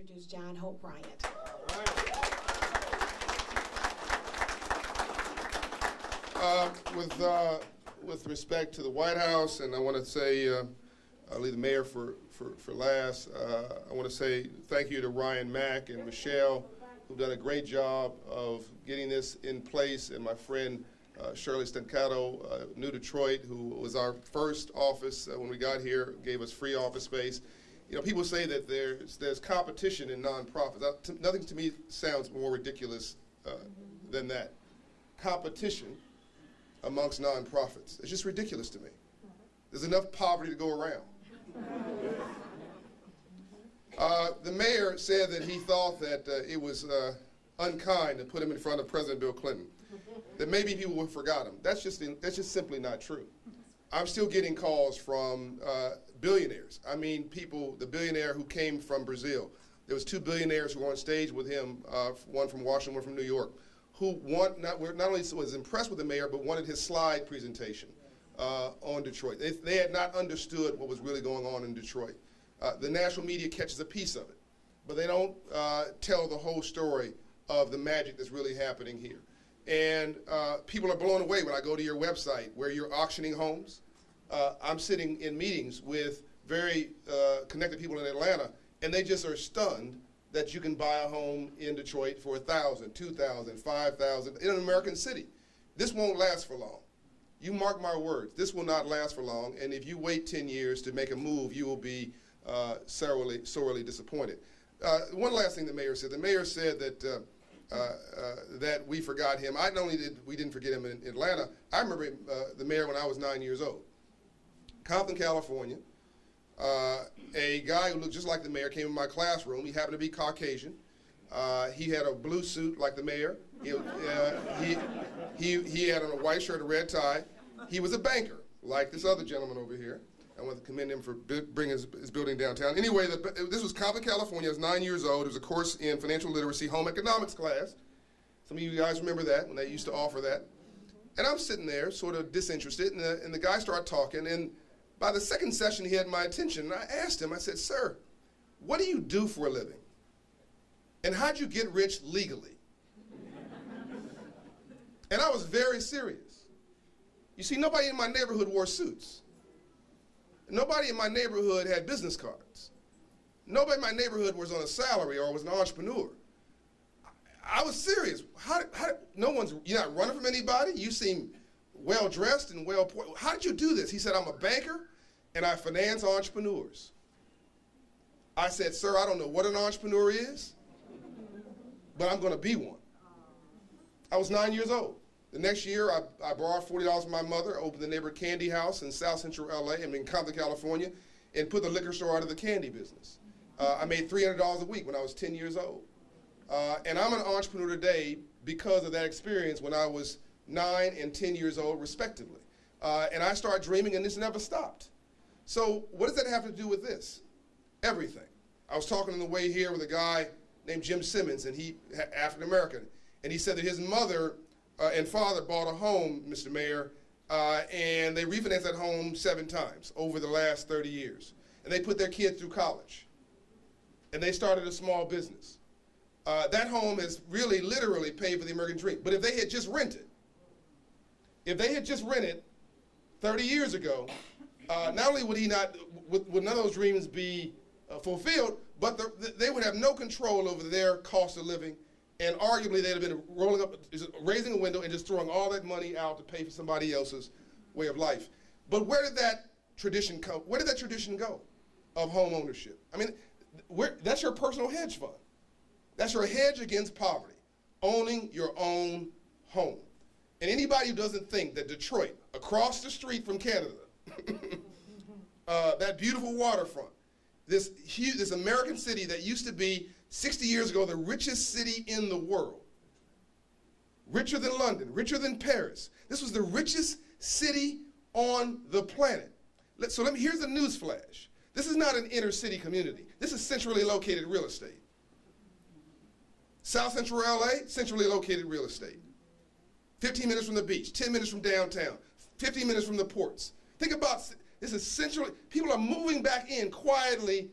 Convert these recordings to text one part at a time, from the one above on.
introduce John Hope Bryant. With respect to the White House, and I want to say, I'll leave the mayor for last. I want to say thank you to Ryan Mack and Michelle, who've done a great job of getting this in place, and my friend Shirley Stancato, New Detroit, who was our first office when we got here, gave us free office space. You know, people say that there's competition in nonprofits. Nothing to me sounds more ridiculous than that. Competition amongst nonprofits. It's just ridiculous to me. There's enough poverty to go around. The mayor said that he thought that it was unkind to put him in front of President Bill Clinton. That maybe people would forgot him. That's just simply not true. I'm still getting calls from billionaires. I mean, people, the billionaire who came from Brazil. There was 2 billionaires who were on stage with him, one from Washington, one from New York, who not only was impressed with the mayor, but wanted his slide presentation on Detroit. They had not understood what was really going on in Detroit. The national media catches a piece of it, but they don't tell the whole story of the magic that's really happening here. And people are blown away when I go to your website where you're auctioning homes. I'm sitting in meetings with very connected people in Atlanta, and they just are stunned that you can buy a home in Detroit for $1,000, $2,000, $5,000 in an American city. This won't last for long. You mark my words, this will not last for long, and if you wait 10 years to make a move, you will be sorely disappointed. One last thing the mayor said that that we forgot him. Not only we didn't forget him in Atlanta, I remember the mayor when I was 9 years old. Compton, California. A guy who looked just like the mayor came in my classroom. He happened to be Caucasian. He had a blue suit like the mayor. He had on a white shirt, a red tie. He was a banker, like this other gentleman over here. I want to commend him for bringing his building downtown. Anyway, this was Compton, California. I was 9 years old. It was a course in financial literacy, home economics class. Some of you guys remember that, when they used to offer that. And I'm sitting there, sort of disinterested, and the guy started talking, and by the second session, he had my attention, and I asked him, I said, "Sir, what do you do for a living? And how'd you get rich legally?" And I was very serious. You see, nobody in my neighborhood wore suits. Nobody in my neighborhood had business cards. Nobody in my neighborhood was on a salary or was an entrepreneur. I was serious. You're not running from anybody? You seem well-dressed and well-poised. How did you do this? He said, "I'm a banker, and I finance entrepreneurs." I said, "Sir, I don't know what an entrepreneur is, but I'm going to be one." I was 9 years old. The next year, I borrowed $40 from my mother, opened the neighborhood candy house in South Central LA, in Compton, California, and put the liquor store out of the candy business. I made $300 a week when I was 10 years old. And I'm an entrepreneur today because of that experience when I was 9 and 10 years old, respectively. And I started dreaming, and this never stopped. So what does that have to do with this? Everything. I was talking on the way here with a guy named Jim Simmons, and he African-American, and he said that his mother and father bought a home, Mr. Mayor, and they refinanced that home 7 times over the last 30 years. And they put their kids through college. And they started a small business. That home has really literally paid for the American dream. But if they had just rented 30 years ago, not only would none of those dreams be fulfilled, but they would have no control over their cost of living, and arguably they'd have been raising a window and just throwing all that money out to pay for somebody else's way of life. But where did that tradition come? Where did that tradition go of home ownership? I mean, that's your personal hedge fund. That's your hedge against poverty, owning your own home. And anybody who doesn't think that Detroit, across the street from Canada, that beautiful waterfront, this American city that used to be 60 years ago the richest city in the world, richer than London, richer than Paris. This was the richest city on the planet. Here's a news flash. This is not an inner city community. This is centrally located real estate. South Central LA, centrally located real estate. 15 minutes from the beach, 10 minutes from downtown, 15 minutes from the ports. Think about this is centrally, people are moving back in quietly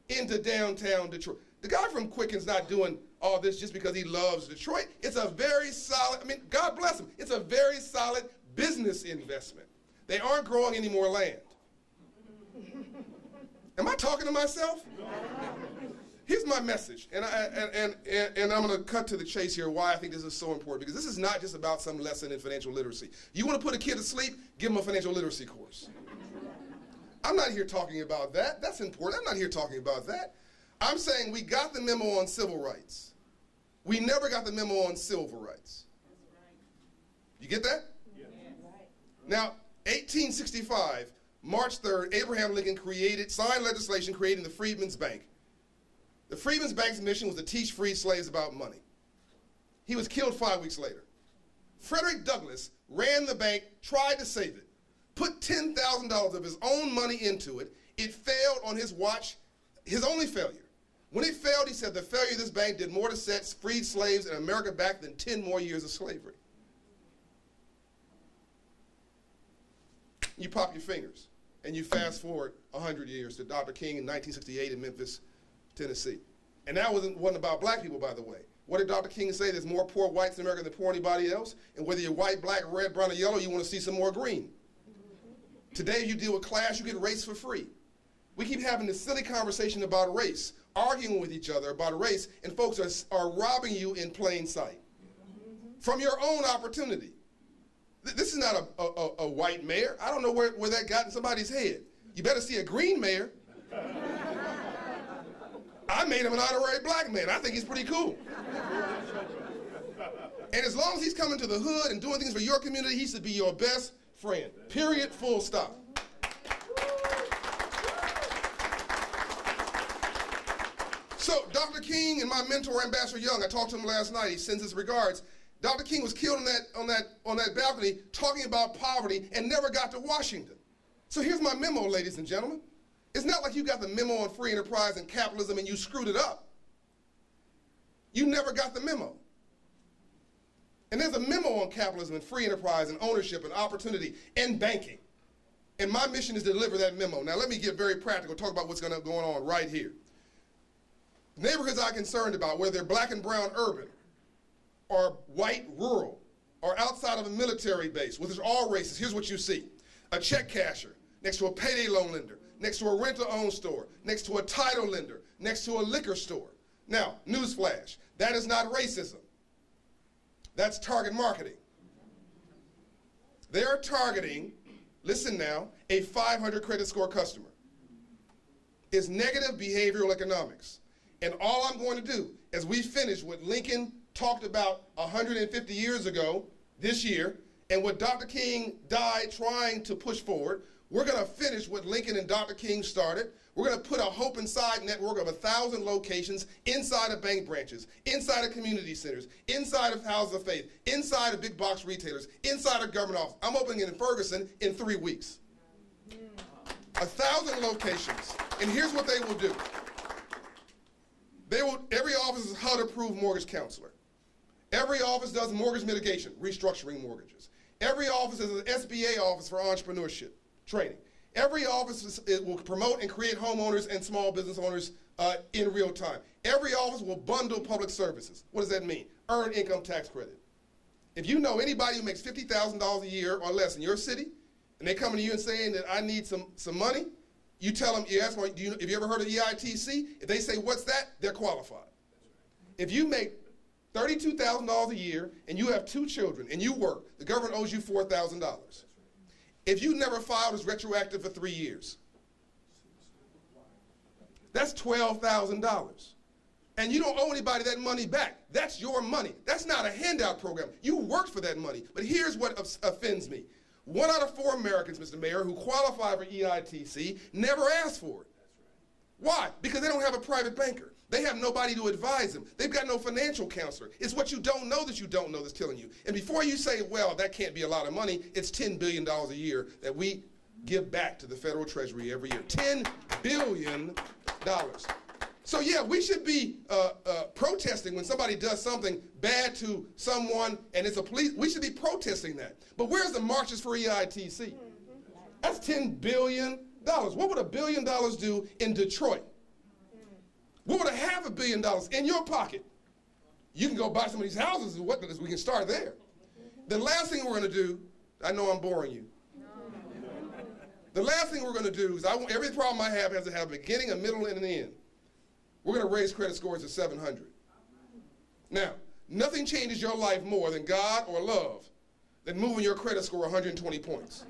into downtown Detroit. The guy from Quicken's not doing all this just because he loves Detroit. It's a very solid, I mean, God bless him. It's a very solid business investment. They aren't growing any more land. Am I talking to myself? Here's my message, and I'm going to cut to the chase here why I think this is so important, because this is not just about some lesson in financial literacy. You want to put a kid to sleep, give him a financial literacy course. I'm not here talking about that. That's important. I'm not here talking about that. I'm saying we got the memo on civil rights. We never got the memo on civil rights. You get that? Yeah. Now, 1865, March 3rd, Abraham Lincoln signed legislation creating the Freedmen's Bank. The Freedmen's Bank's mission was to teach freed slaves about money. He was killed 5 weeks later. Frederick Douglass ran the bank, tried to save it, put $10,000 of his own money into it. It failed on his watch, his only failure. When it failed, he said the failure of this bank did more to set freed slaves in America back than 10 more years of slavery. You pop your fingers, and you fast forward 100 years to Dr. King in 1968 in Memphis, Tennessee. And that wasn't about black people, by the way. What did Dr. King say? There's more poor whites in America than poor anybody else. And whether you're white, black, red, brown, or yellow, you want to see some more green. Today, if you deal with class, you get race for free. We keep having this silly conversation about race, arguing with each other about race, and folks are robbing you in plain sight from your own opportunity. This is not a white mayor. I don't know where that got in somebody's head. You better see a green mayor. I made him an honorary black man. I think he's pretty cool. And as long as he's coming to the hood and doing things for your community, he should be your best friend. Period, full stop. So Dr. King and my mentor, Ambassador Young, I talked to him last night. He sends his regards. Dr. King was killed on that balcony talking about poverty and never got to Washington. So here's my memo, ladies and gentlemen. It's not like you got the memo on free enterprise and capitalism and you screwed it up. You never got the memo. And there's a memo on capitalism and free enterprise and ownership and opportunity and banking. And my mission is to deliver that memo. Now let me get very practical, talk about what's going on right here. Neighborhoods I'm concerned about, whether they're black and brown urban, or white rural, or outside of a military base, where there's all races, here's what you see. A check casher next to a payday loan lender, next to a rent-to-own store, next to a title lender, next to a liquor store. Now, newsflash, that is not racism. That's target marketing. They are targeting, listen now, a 500 credit score customer. It's negative behavioral economics. And all I'm going to do, as we finish what Lincoln talked about 150 years ago this year, and what Dr. King died trying to push forward, we're going to finish what Lincoln and Dr. King started. We're going to put a Hope Inside network of 1,000 locations inside of bank branches, inside of community centers, inside of houses of faith, inside of big box retailers, inside of government offices. I'm opening it in Ferguson in 3 weeks. 1,000 locations. And here's what they will do. Every office is HUD-approved mortgage counselor. Every office does mortgage mitigation, restructuring mortgages. Every office is an SBA office for entrepreneurship training. Every office will promote and create homeowners and small business owners in real time. Every office will bundle public services. What does that mean? Earned income tax credit. If you know anybody who makes $50,000 a year or less in your city, and they come to you and saying that I need some money, you tell them, you ask them, have you ever heard of EITC? If they say, what's that? They're qualified. If you make $32,000 a year and you have 2 children and you work, the government owes you $4,000. If you never filed, it's retroactive for 3 years. That's $12,000. And you don't owe anybody that money back. That's your money. That's not a handout program. You worked for that money. But here's what offends me. 1 out of 4 Americans, Mr. Mayor, who qualify for EITC never asked for it. Why? Because they don't have a private banker. They have nobody to advise them. They've got no financial counselor. It's what you don't know that's killing you. And before you say, well, that can't be a lot of money, it's $10 billion a year that we give back to the federal treasury every year. $10 billion. So yeah, we should be protesting when somebody does something bad to someone and it's a police. We should be protesting that. But where's the marches for EITC? That's $10 billion. What would $1 billion do in Detroit? What would $500 million in your pocket? You can go buy some of these houses and what we can start there. The last thing we're going to do, I know I'm boring you. The last thing we're going to do is every problem I have has to have a beginning, a middle, and an end. We're going to raise credit scores to 700. Now, nothing changes your life more than God or love than moving your credit score 120 points.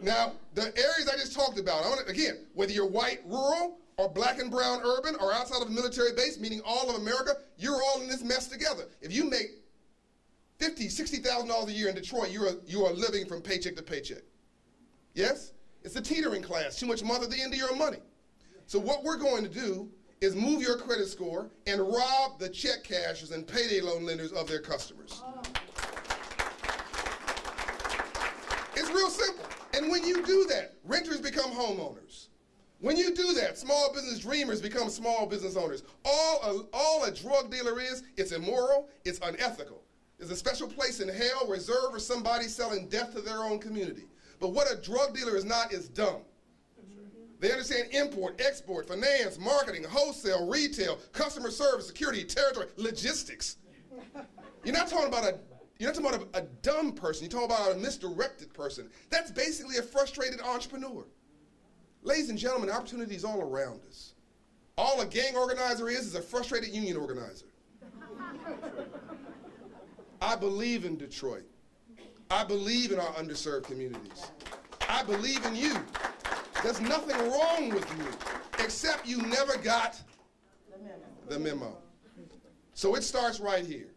Now, the areas I just talked about, again, whether you're white, rural, or black and brown, urban, or outside of a military base, meaning all of America, you're all in this mess together. If you make $50,000, $60,000 a year in Detroit, you are living from paycheck to paycheck. Yes? It's a teetering class, too much month at the end of your money. So what we're going to do is move your credit score and rob the check cashers and payday loan lenders of their customers. It's real simple. And when you do that, renters become homeowners. When you do that, small business dreamers become small business owners. All a drug dealer is, it's immoral, it's unethical. There's a special place in hell reserved for somebody selling death to their own community. But what a drug dealer is not is dumb. They understand import, export, finance, marketing, wholesale, retail, customer service, security, territory, logistics. You're not talking about a dumb person. You're talking about a misdirected person. That's basically a frustrated entrepreneur. Ladies and gentlemen, opportunity is all around us. All a gang organizer is a frustrated union organizer. I believe in Detroit. I believe in our underserved communities. I believe in you. There's nothing wrong with you, except you never got the memo. So it starts right here.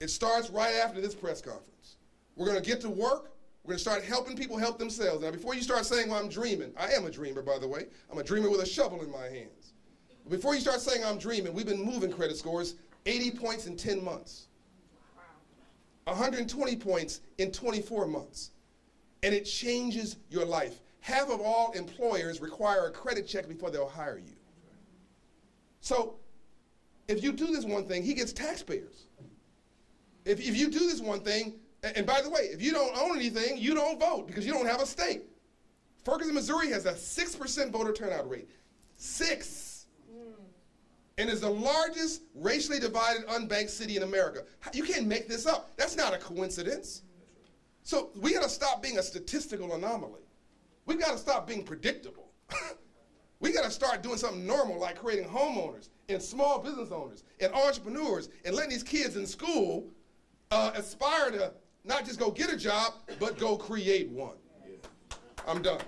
It starts right after this press conference. We're going to get to work. We're going to start helping people help themselves. Now, before you start saying, well, I'm dreaming, I am a dreamer, by the way. I'm a dreamer with a shovel in my hands. But before you start saying I'm dreaming, we've been moving credit scores 80 points in 10 months. 120 points in 24 months. And it changes your life. Half of all employers require a credit check before they'll hire you. So if you do this one thing, he gets taxpayers. If you do this one thing, and by the way, if you don't own anything, you don't vote because you don't have a stake. Ferguson, Missouri has a 6% voter turnout rate. 6. And is the largest racially divided unbanked city in America. You can't make this up. That's not a coincidence. So we got to stop being a statistical anomaly. We've got to stop being predictable. We got to start doing something normal like creating homeowners and small business owners and entrepreneurs and letting these kids in school aspire to not just go get a job, but go create one. I'm done.